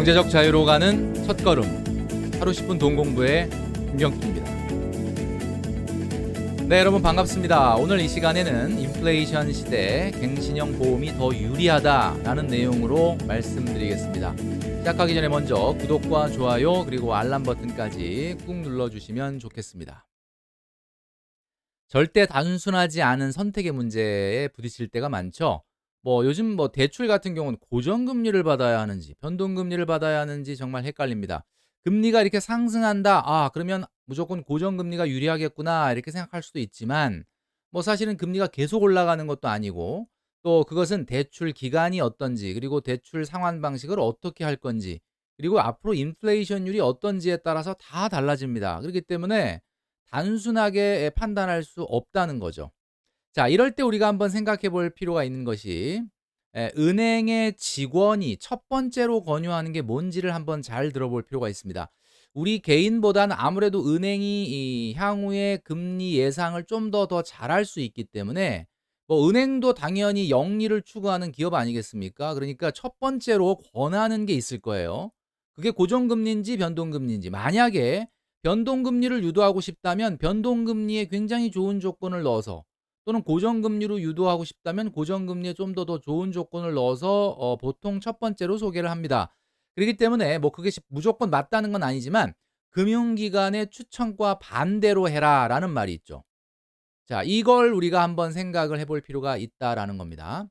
경제적 자유로 가는 첫걸음, 하루 10분 돈 공부의 김경수입니다. 네, 여러분 반갑습니다. 오늘 이 시간에는 인플레이션 시대 갱신형 보험이 더 유리하다라는 내용으로 말씀드리겠습니다. 시작하기 전에 먼저 구독과 좋아요 그리고 알람 버튼까지 꾹 눌러주시면 좋겠습니다. 절대 단순하지 않은 선택의 문제에 부딪힐 때가 많죠. 요즘 대출 같은 경우는 고정금리를 받아야 하는지 변동금리를 받아야 하는지 정말 헷갈립니다. 금리가 이렇게 상승한다. 그러면 무조건 고정금리가 유리하겠구나 이렇게 생각할 수도 있지만 사실은 금리가 계속 올라가는 것도 아니고 또 그것은 대출 기간이 어떤지 그리고 대출 상환 방식을 어떻게 할 건지 그리고 앞으로 인플레이션율이 어떤지에 따라서 다 달라집니다. 그렇기 때문에 단순하게 판단할 수 없다는 거죠. 자, 이럴 때 우리가 한번 생각해 볼 필요가 있는 것이 은행의 직원이 첫 번째로 권유하는 게 뭔지를 한번 잘 들어볼 필요가 있습니다. 우리 개인보다는 아무래도 은행이 이 향후의 금리 예상을 좀 더 잘할 수 있기 때문에 은행도 당연히 영리를 추구하는 기업 아니겠습니까? 그러니까 첫 번째로 권하는 게 있을 거예요. 그게 고정금리인지 변동금리인지. 만약에 변동금리를 유도하고 싶다면 변동금리에 굉장히 좋은 조건을 넣어서 또는 고정금리로 유도하고 싶다면 고정금리에 좀 더 좋은 조건을 넣어서 보통 첫 번째로 소개를 합니다. 그렇기 때문에 그게 무조건 맞다는 건 아니지만 금융기관의 추천과 반대로 해라라는 말이 있죠. 자, 이걸 우리가 한번 생각을 해볼 필요가 있다라는 겁니다.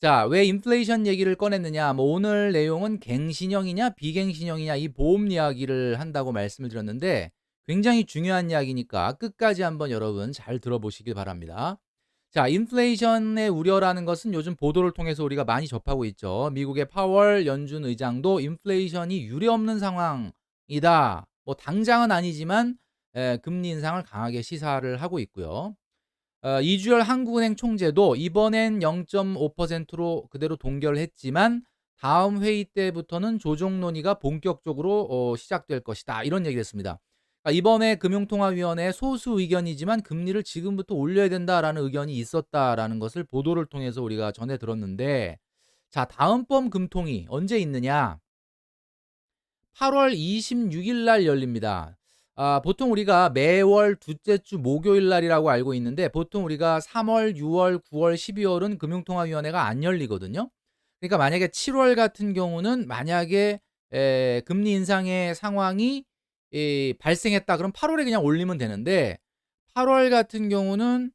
자, 왜 인플레이션 얘기를 꺼냈느냐? 오늘 내용은 갱신형이냐 비갱신형이냐 이 보험 이야기를 한다고 말씀을 드렸는데 굉장히 중요한 이야기니까 끝까지 한번 여러분 잘 들어보시길 바랍니다. 자, 인플레이션의 우려라는 것은 요즘 보도를 통해서 우리가 많이 접하고 있죠. 미국의 파월 연준 의장도 인플레이션이 유례없는 상황이다. 당장은 아니지만 금리 인상을 강하게 시사를 하고 있고요. 이주열 한국은행 총재도 이번엔 0.5%로 그대로 동결했지만 다음 회의 때부터는 조정 논의가 본격적으로 시작될 것이다. 이런 얘기를 했습니다. 이번에 금융통화위원회 소수 의견이지만 금리를 지금부터 올려야 된다라는 의견이 있었다라는 것을 보도를 통해서 우리가 전해 들었는데, 자, 다음번 금통위 언제 있느냐? 8월 26일 날 열립니다. 보통 우리가 매월 둘째 주 목요일 날이라고 알고 있는데 보통 우리가 3월, 6월, 9월, 12월은 금융통화위원회가 안 열리거든요. 그러니까 만약에 7월 같은 경우는 만약에 금리 인상의 상황이 발생했다 그럼 8월에 그냥 올리면 되는데 8월 같은 경우는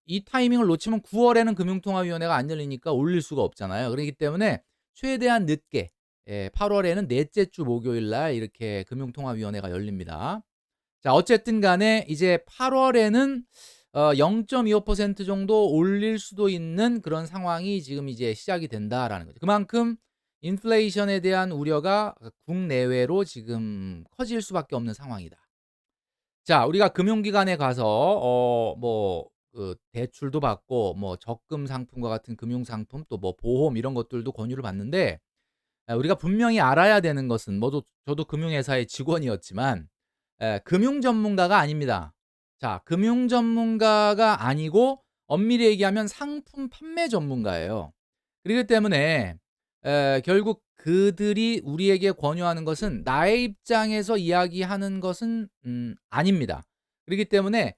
이 타이밍을 놓치면 9월에는 금융통화위원회가 안 열리니까 올릴 수가 없잖아요. 그렇기 때문에 최대한 늦게 8월에는 넷째 주 목요일 날 이렇게 금융통화위원회가 열립니다. 자, 어쨌든 간에 이제 8월에는 0.25% 정도 올릴 수도 있는 그런 상황이 지금 이제 시작이 된다라는 거죠. 그만큼 인플레이션에 대한 우려가 국내외로 지금 커질 수밖에 없는 상황이다. 자, 우리가 금융기관에 가서 대출도 받고 적금 상품과 같은 금융 상품 또 보험 이런 것들도 권유를 받는데 우리가 분명히 알아야 되는 것은 저도 금융회사의 직원이었지만 금융 전문가가 아닙니다. 자, 금융 전문가가 아니고 엄밀히 얘기하면 상품 판매 전문가예요. 그렇기 때문에 결국 그들이 우리에게 권유하는 것은 나의 입장에서 이야기하는 것은 아닙니다. 그렇기 때문에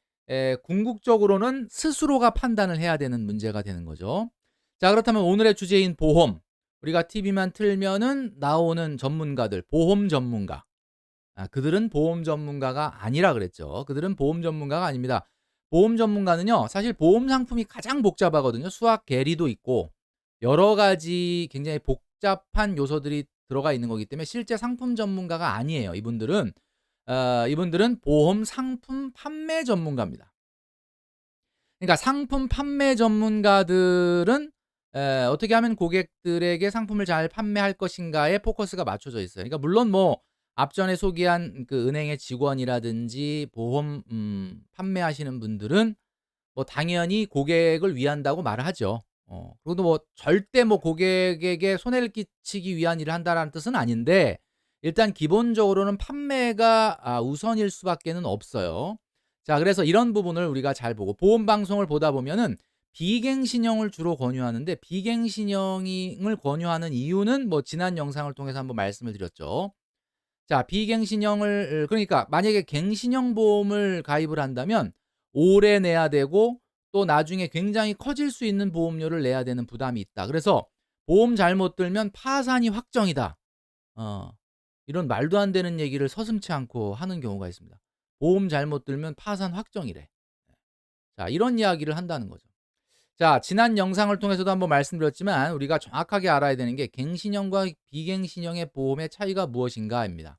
궁극적으로는 스스로가 판단을 해야 되는 문제가 되는 거죠. 자, 그렇다면 오늘의 주제인 보험. 우리가 TV만 틀면은 나오는 전문가들, 보험 전문가. 그들은 보험 전문가가 아니라 그랬죠. 그들은 보험 전문가가 아닙니다. 보험 전문가는요, 사실 보험 상품이 가장 복잡하거든요. 수학 계리도 있고 여러 가지 굉장히 복잡한 요소들이 들어가 있는 거기 때문에 실제 상품 전문가가 아니에요. 이분들은 보험 상품 판매 전문가입니다. 그러니까 상품 판매 전문가들은 어떻게 하면 고객들에게 상품을 잘 판매할 것인가에 포커스가 맞춰져 있어요. 그러니까 물론 앞전에 소개한 그 은행의 직원이라든지 보험 판매하시는 분들은 당연히 고객을 위한다고 말을 하죠. 그리고 절대 고객에게 손해를 끼치기 위한 일을 한다라는 뜻은 아닌데 일단 기본적으로는 판매가 우선일 수밖에는 없어요. 자, 그래서 이런 부분을 우리가 잘 보고 보험 방송을 보다 보면은 비갱신형을 주로 권유하는데 비갱신형을 권유하는 이유는 뭐 지난 영상을 통해서 한번 말씀을 드렸죠. 자, 비갱신형을 그러니까 만약에 갱신형 보험을 가입을 한다면 오래 내야 되고 또 나중에 굉장히 커질 수 있는 보험료를 내야 되는 부담이 있다. 그래서 보험 잘못 들면 파산이 확정이다. 어. 이런 말도 안 되는 얘기를 서슴지 않고 하는 경우가 있습니다. 보험 잘못 들면 파산 확정이래. 자, 이런 이야기를 한다는 거죠. 자, 지난 영상을 통해서도 한번 말씀드렸지만 우리가 정확하게 알아야 되는 게 갱신형과 비갱신형의 보험의 차이가 무엇인가입니다.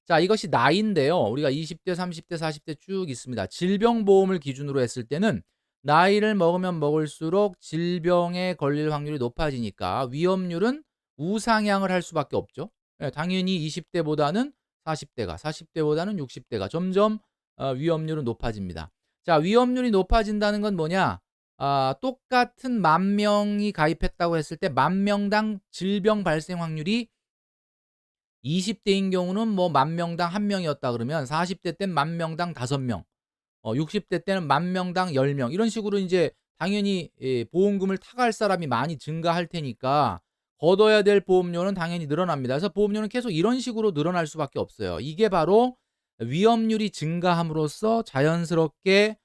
자, 이것이 나이인데요. 우리가 20대, 30대, 40대 쭉 있습니다. 질병보험을 기준으로 했을 때는 나이를 먹으면 먹을수록 질병에 걸릴 확률이 높아지니까 위험률은 우상향을 할 수밖에 없죠. 예, 당연히 20대보다는 40대가, 40대보다는 60대가 점점 위험률은 높아집니다. 자, 위험률이 높아진다는 건 뭐냐? 똑같은 10,000명이 가입했다고 했을 때 10,000명당 질병 발생 확률이 20대인 경우는 뭐 10,000명당 1명이었다 그러면 40대 땐 10,000명당 5명, 60대 때는 10,000명당 10명 이런 식으로 인제 당연히 보험금을 타갈 사람이 많이 증가할 테니까 걷어야 될 보험료는 당연히 늘어납니다. 그래서 보험료는 계속 이런 식으로 늘어날 수밖에 없어요. 이게 바로 위험률이 증가함으로써 자연스럽게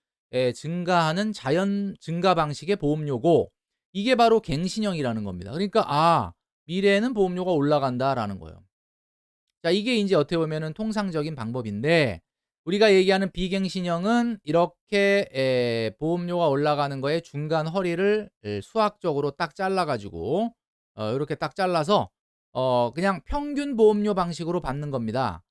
증가하는 자연 증가 방식의 보험료고 이게 바로 갱신형이라는 겁니다. 그러니까 '미래에는 보험료가 올라간다.'라는 거예요. 자, 이게 인제 어떻게 보면은 통상적인 방법인데 우리가 얘기하는 비갱신형은 이렇게 보험료가 올라가는 거에 중간 허리를 수학적으로 딱 잘라 가지고 요렇게 딱 잘라서 그냥 평균 보험료 방식으로 받는 겁니다.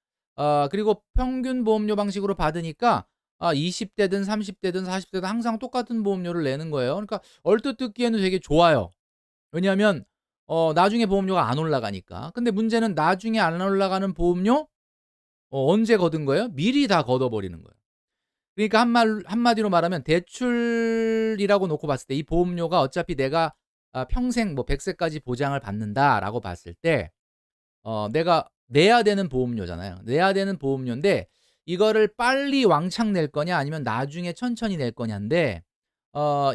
그리고 평균 보험료 방식으로 받으니까 20 대든 30 대든 40 대든 항상 똑같은 보험료를 내는 거예요. 그러니까 얼뜻 듣기에는 되게 좋아요. 왜냐하면 나중에 보험료가 안 올라가니까. 근데 문제는 나중에 안 올라가는 보험료 언제 걷은 거예요? 미리 다 걷어 버리는 거예요. 그러니까 한마디로 말하면 대출이라고 놓고 봤을 때 이 보험료가 어차피 내가 평생 뭐 100 세까지 보장을 받는다라고 봤을 때 내가 내야 되는 보험료잖아요. 내야 되는 보험료인데 이거를 빨리 왕창 낼 거냐 아니면 나중에 천천히 낼 거냐인데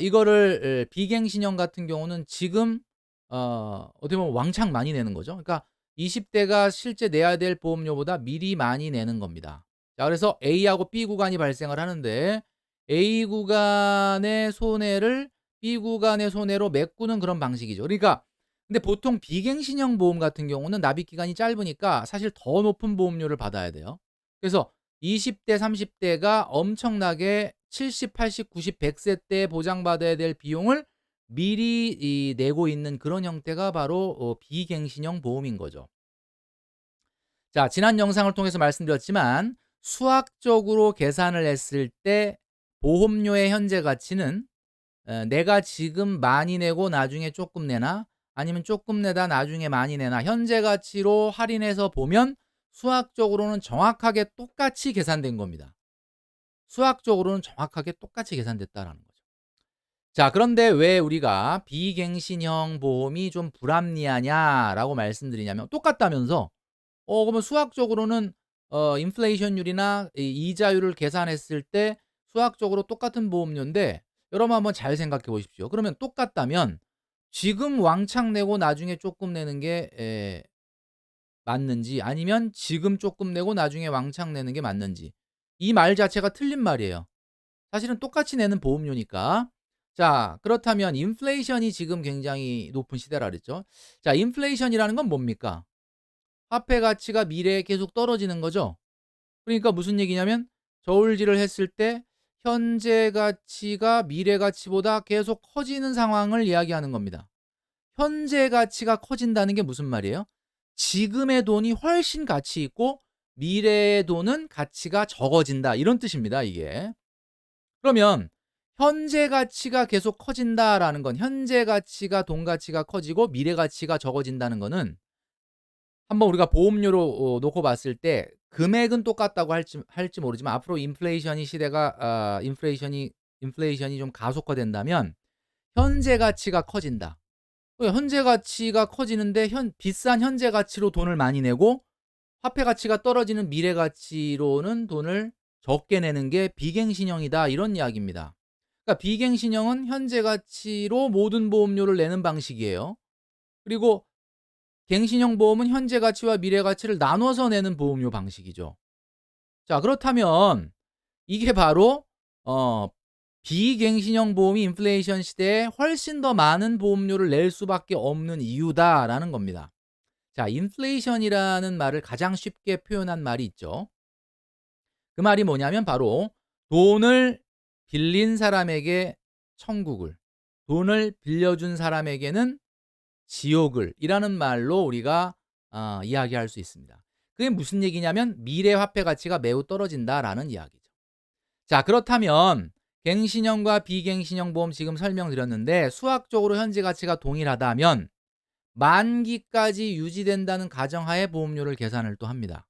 이거를 비갱신형 같은 경우는 지금 어떻게 보면 왕창 많이 내는 거죠. 그러니까 20 대가 실제 내야 될 보험료보다 미리 많이 내는 겁니다. 자, 그래서 A하고 B 구간이 발생을 하는데 A 구간의 손해를 B 구간의 손해로 메꾸는 그런 방식이죠. 그러니까 근데 보통 비갱신형 보험 같은 경우는 납입 기간이 짧으니까 사실 더 높은 보험료를 받아야 돼요. 그래서 20 대, 30 대가 엄청나게 70, 80, 90, 100세 때 보장받아야 될 비용을 미리 내고 있는 그런 형태가 바로 비갱신형 보험인 거죠. 자, 지난 영상을 통해서 말씀드렸지만 수학적으로 계산을 했을 때 보험료의 현재 가치는 내가 지금 많이 내고 나중에 조금 내나 아니면 조금 내다 나중에 많이 내나 현재 가치로 할인해서 보면 수학적으로는 정확하게 똑같이 계산된 겁니다. 수학적으로는 정확하게 똑같이 계산됐다라는 거죠. 자, 그런데 왜 우리가 비갱신형 보험이 좀 불합리하냐라고 말씀드리냐면 똑같다면서 그러면 수학적으로는 인플레이션율이나 이 이자율을 계산했을 때 수학적으로 똑같은 보험료인데 여러분 한번 잘 생각해 보십시오. 그러면 똑같다면 지금 왕창 내고 나중에 쪼끔 내는 게 맞는지 아니면 지금 쪼끔 내고 나중에 왕창 내는 게 맞는지 이 말 자체가 틀린 말이에요. 사실은 똑같이 내는 보험료니까. 자, 그렇다면 인플레이션이 지금 굉장히 높은 시대라 그랬죠. 자, 인플레이션이라는 건 뭡니까? 화폐 가치가 미래에 계속 떨어지는 거죠. 그러니까 무슨 얘기냐면 저울질을 했을 때 현재 가치가 미래 가치보다 계속 커지는 상황을 이야기하는 겁니다. 현재 가치가 커진다는 게 무슨 말이에요? 지금의 돈이 훨씬 가치 있고 미래의 돈은 가치가 적어진다. 이런 뜻입니다, 이게. 그러면 현재 가치가 계속 커진다라는 건 현재 가치가 돈 가치가 커지고 미래 가치가 적어진다는 거는 한번 우리가 보험료로 놓고 봤을 때 금액은 똑같다고 할지 모르지만 앞으로 인플레이션이 시대가 인플레이션이 좀 가속화된다면 현재 가치가 커진다. 현재 가치가 커지는데 비싼 현재 가치로 돈을 많이 내고 화폐 가치가 떨어지는 미래 가치로는 돈을 적게 내는 게 비갱신형이다 이런 이야기입니다. 그러니까 비갱신형은 현재 가치로 모든 보험료를 내는 방식이에요. 그리고 갱신형 보험은 현재 가치와 미래 가치를 나눠서 내는 보험료 방식이죠. 자, 그렇다면 이게 바로 어 비갱신형 보험이 인플레이션 시대에 훨씬 더 많은 보험료를 낼 수밖에 없는 이유다라는 겁니다. 자, 인플레이션이라는 말을 가장 쉽게 표현한 말이 있죠. 그 말이 뭐냐면 바로 돈을 빌린 사람에게 천국을, 돈을 빌려준 사람에게는 지옥을 이라는 말로 우리가 이야기할 수 있습니다. 그게 무슨 얘기냐면 미래 화폐 가치가 매우 떨어진다라는 이야기죠. 자, 그렇다면 갱신형과 비갱신형 보험 지금 설명드렸는데 수학적으로 현재 가치가 동일하다면 만기까지 유지된다는 가정하에 보험료를 계산을 또 합니다.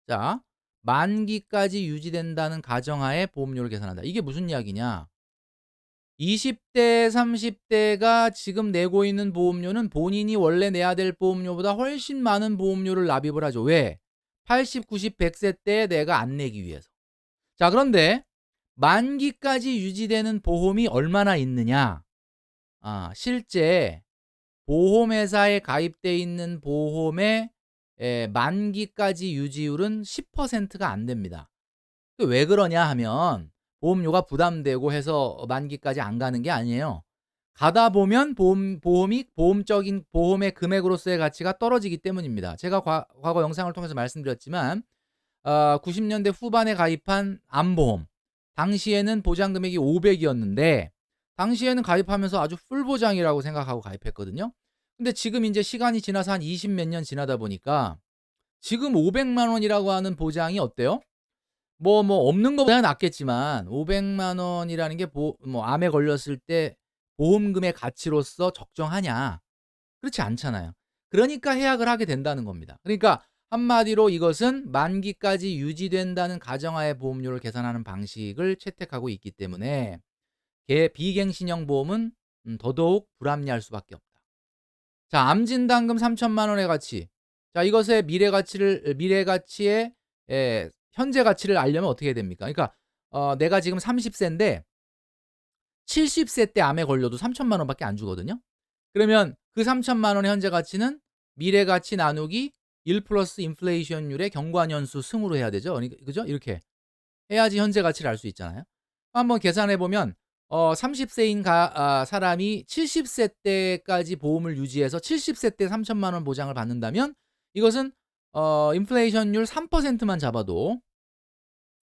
자, 만기까지 유지된다는 가정하에 보험료를 계산한다. 이게 무슨 이야기냐? 20대, 30대가 지금 내고 있는 보험료는 본인이 원래 내야 될 보험료보다 훨씬 많은 보험료를 납입을 하죠. 왜? 80, 90, 100세 때 내가 안 내기 위해서. 자, 그런데 만기까지 유지되는 보험이 얼마나 있느냐? 실제 보험회사에 가입돼 있는 보험의 만기까지 유지율은 10%가 안 됩니다. 왜 그러냐 하면 보험료가 부담되고 해서 만기까지 안 가는 게 아니에요. 가다 보면 보험이 보험적인 보험의 금액으로서의 가치가 떨어지기 때문입니다. 제가 과거 영상을 통해서 말씀드렸지만 90년대 후반에 가입한 암보험, 당시에는 보장 금액이 500이었는데 당시에는 가입하면서 아주 풀 보장이라고 생각하고 가입했거든요. 근데 지금 이제 시간이 지나서 한 20 몇 년 지나다 보니까 지금 500만 원이라고 하는 보장이 어때요? 없는 것보다는 낫겠지만 500만 원이라는 게 암에 걸렸을 때 보험금의 가치로서 적정하냐? 그렇지 않잖아요. 그러니까 해약을 하게 된다는 겁니다. 그러니까 한마디로 이것은 만기까지 유지된다는 가정하에 보험료를 계산하는 방식을 채택하고 있기 때문에 비갱신형 보험은 더더욱 불합리할 수밖에 없다. 자, 암진단금 3천만 원의 가치. 자, 이것의 미래 가치의 현재 가치를 알려면 어떻게 해야 됩니까? 그러니까 내가 지금 30세인데 70세 때 암에 걸려도 3천만 원밖에 안 주거든요. 그러면 그 3천만 원의 현재 가치는 미래 가치 나누기 1 플러스 인플레이션율의 경과년수 승으로 해야 되죠. 그죠? 이렇게 해야지 현재 가치를 알 수 있잖아요. 한번 계산해 보면 30세인 사람이 70세 때까지 보험을 유지해서 70세 때 3천만 원 보장을 받는다면 이것은 인플레이션율 3%만 잡아도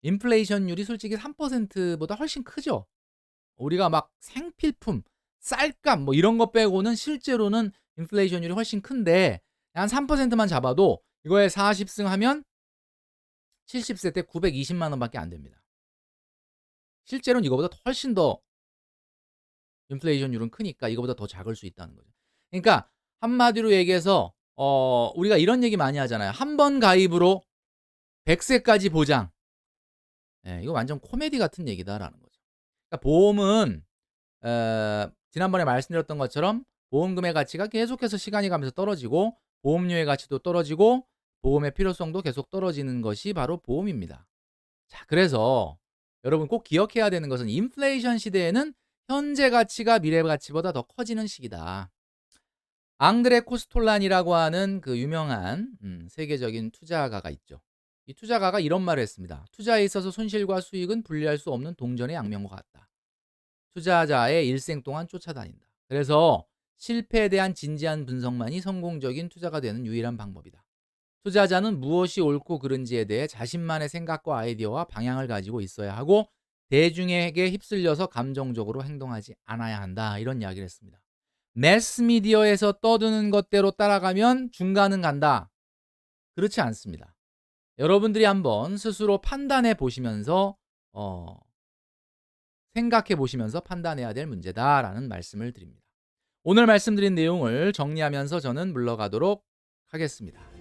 인플레이션율이 솔직히 3%보다 훨씬 크죠. 우리가 막 생필품, 쌀값 이런 거 빼고는 실제로는 인플레이션율이 훨씬 큰데 한 3%만 잡아도 이거에 40승 하면 70세 때 920만 원밖에 안 됩니다. 실제로는 이거보다 훨씬 더 인플레이션율은 크니까 이거보다 더 작을 수 있다는 거죠. 그러니까 한마디로 얘기해서 우리가 이런 얘기 많이 하잖아요. 한 번 가입으로 100세까지 보장. 이거 완전 코미디 같은 얘기다라는 거죠. 그러니까 보험은 지난번에 말씀드렸던 것처럼 보험금의 가치가 계속해서 시간이 가면서 떨어지고 보험료의 가치도 떨어지고 보험의 필요성도 계속 떨어지는 것이 바로 보험입니다. 자, 그래서 여러분 꼭 기억해야 되는 것은 인플레이션 시대에는 현재 가치가 미래 가치보다 더 커지는 시기다. 앙드레 코스톨란이라고 하는 그 유명한 세계적인 투자가가 있죠. 이 투자가가 이런 말을 했습니다. 투자에 있어서 손실과 수익은 분리할 수 없는 동전의 양면과 같다. 투자자의 일생 동안 쫓아다닌다. 그래서 실패에 대한 진지한 분석만이 성공적인 투자가 되는 유일한 방법이다. 투자자는 무엇이 옳고 그른지에 대해 자신만의 생각과 아이디어와 방향을 가지고 있어야 하고 대중에게 휩쓸려서 감정적으로 행동하지 않아야 한다. 이런 이야기를 했습니다. 매스미디어에서 떠드는 것대로 따라가면 중간은 간다. 그렇지 않습니다. 여러분들이 한번 스스로 판단해 보시면서 생각해 보시면서 판단해야 될 문제다라는 말씀을 드립니다. 오늘 말씀드린 내용을 정리하면서 저는 물러가도록 하겠습니다.